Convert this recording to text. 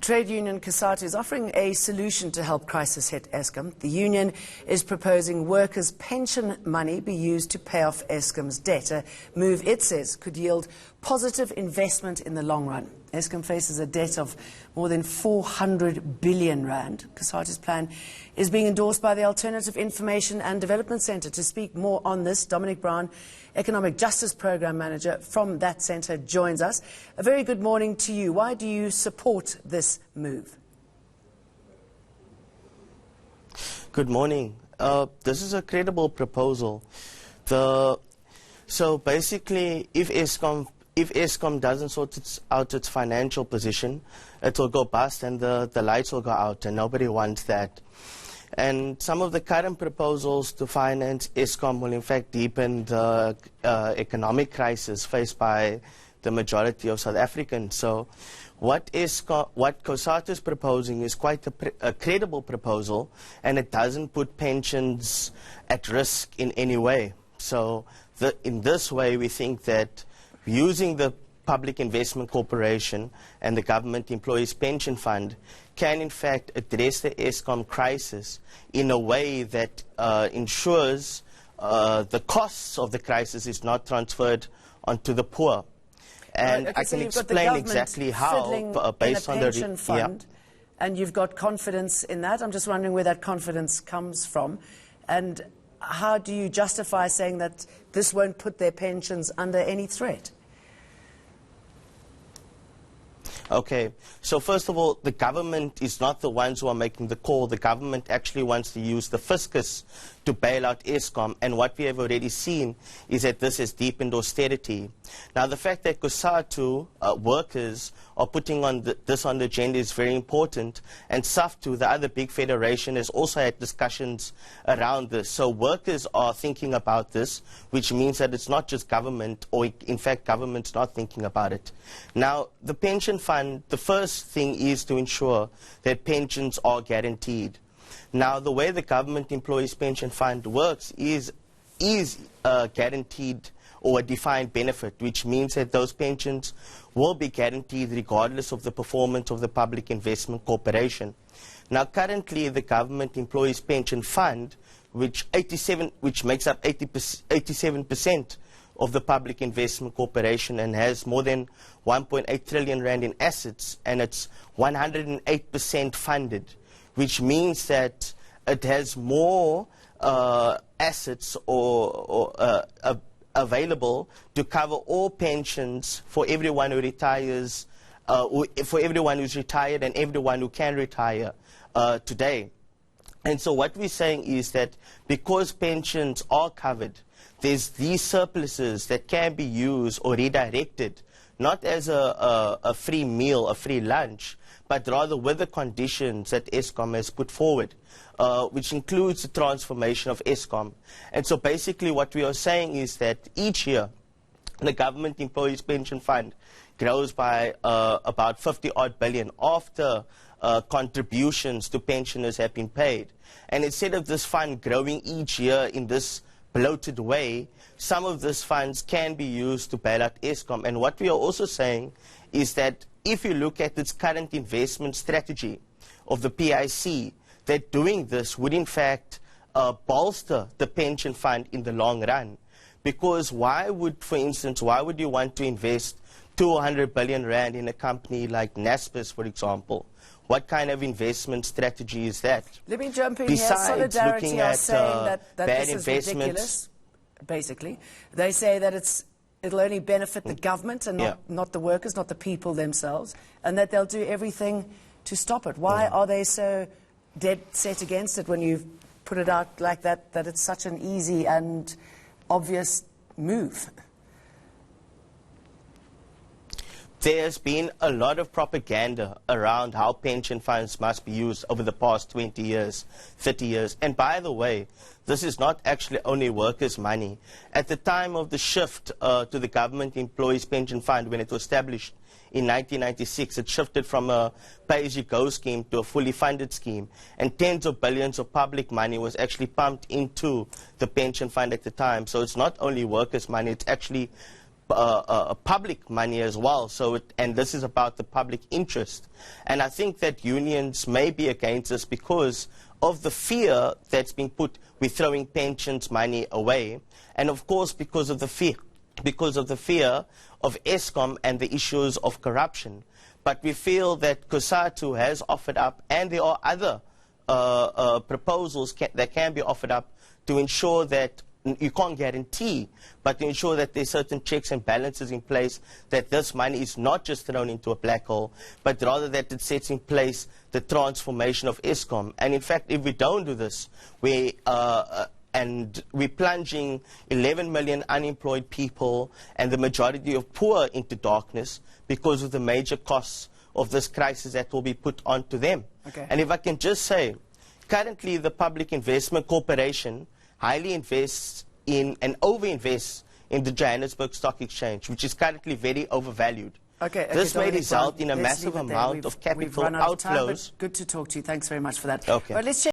Trade union Cosatu is offering a solution to help crisis-hit Eskom. The union is proposing workers' pension money be used to pay off Eskom's debt, a move it says could yield positive investment in the long run. Eskom faces a debt of more than 400 billion rand. Cosatu's plan is being endorsed by the Alternative Information and Development Centre. To speak more on this, Dominic Brown, Economic Justice Programme Manager from that centre, joins us. A very good morning to you. Why do you support this move? Good morning. This is a credible proposal. So basically, if Eskom doesn't sort out its financial position, it will go bust and the lights will go out, and nobody wants that. And some of the current proposals to finance Eskom will in fact deepen the economic crisis faced by the majority of South Africans. So what Cosatu is proposing is quite a credible proposal, and it doesn't put pensions at risk in any way. So in this way, we think that using the Public Investment Corporation and the Government Employees Pension Fund can in fact address the Eskom crisis in a way that ensures the costs of the crisis is not transferred onto the poor. And okay, I so can explain exactly how, based on the pension fund, and you've got confidence in that. I'm just wondering where that confidence comes from, and how do you justify saying that this won't put their pensions under any threat? Okay, so first of all, the government is not the ones who are making the call. The government actually wants to use the fiscus to bail out Eskom, and what we have already seen is that this has deepened austerity. Now, the fact that Cosatu workers are putting this on the agenda is very important, and SAFTU, the other big federation, has also had discussions around this. So workers are thinking about this, which means that it's not just government, or in fact government's not thinking about it. Now, the pension fund, the first thing is to ensure that pensions are guaranteed. Now, the way the Government Employees Pension Fund works is guaranteed or a defined benefit, which means that those pensions will be guaranteed regardless of the performance of the Public Investment Corporation. Now, currently, the Government Employees Pension Fund, which makes up 87% of the Public Investment Corporation and has more than 1.8 trillion rand in assets, and it's 108% funded, which means that it has more assets available to cover all pensions for everyone who retires, for everyone who's retired and everyone who can retire today. And so what we're saying is that because pensions are covered, there's these surpluses that can be used or redirected, not as a free meal, a free lunch, but rather with the conditions that Eskom has put forward, which includes the transformation of Eskom. And so basically what we are saying is that each year the Government Employees Pension Fund grows by about 50-odd billion after contributions to pensioners have been paid. And instead of this fund growing each year in this bloated way, some of these funds can be used to bail out Eskom. And what we are also saying is that if you look at its current investment strategy of the PIC, that doing this would in fact bolster the pension fund in the long run. Because why would, for instance, why would you want to invest 200 billion rand in a company like Naspers, for example? What kind of investment strategy is that? Let me jump in Besides here. Solidarity are saying that bad this is ridiculous, basically. They say that it'll only benefit the government and not the workers, not the people themselves, and that they'll do everything to stop it. Why are they so dead set against it when you put it out like that, that it's such an easy and obvious move? There's been a lot of propaganda around how pension funds must be used over the past 20 years, 30 years. And by the way, this is not actually only workers' money. At the time of the shift to the Government Employees Pension Fund, when it was established in 1996, it shifted from a pay-as-you-go scheme to a fully funded scheme. And tens of billions of public money was actually pumped into the pension fund at the time. So it's not only workers' money, it's actually public money as well. So, and this is about the public interest. And I think that unions may be against this because of the fear that's been put with throwing pensions money away, and of course because of the fear of Eskom and the issues of corruption. But we feel that Cosatu has offered up, and there are other proposals that can be offered up to ensure that you can't guarantee, but to ensure that there's certain checks and balances in place, that this money is not just thrown into a black hole, but rather that it sets in place the transformation of Eskom. And in fact, if we don't do this, we're plunging 11 million unemployed people and the majority of poor into darkness because of the major costs of this crisis that will be put onto them. Okay. And if I can just say, currently the Public Investment Corporation highly invests in and overinvests in the Johannesburg Stock Exchange, which is currently very overvalued. Okay, this may Dominic, result in a let's massive leave it there. amount of We've capital run out of time, outflows. but good to talk to you. Thanks very much for that. Okay. Right, let's check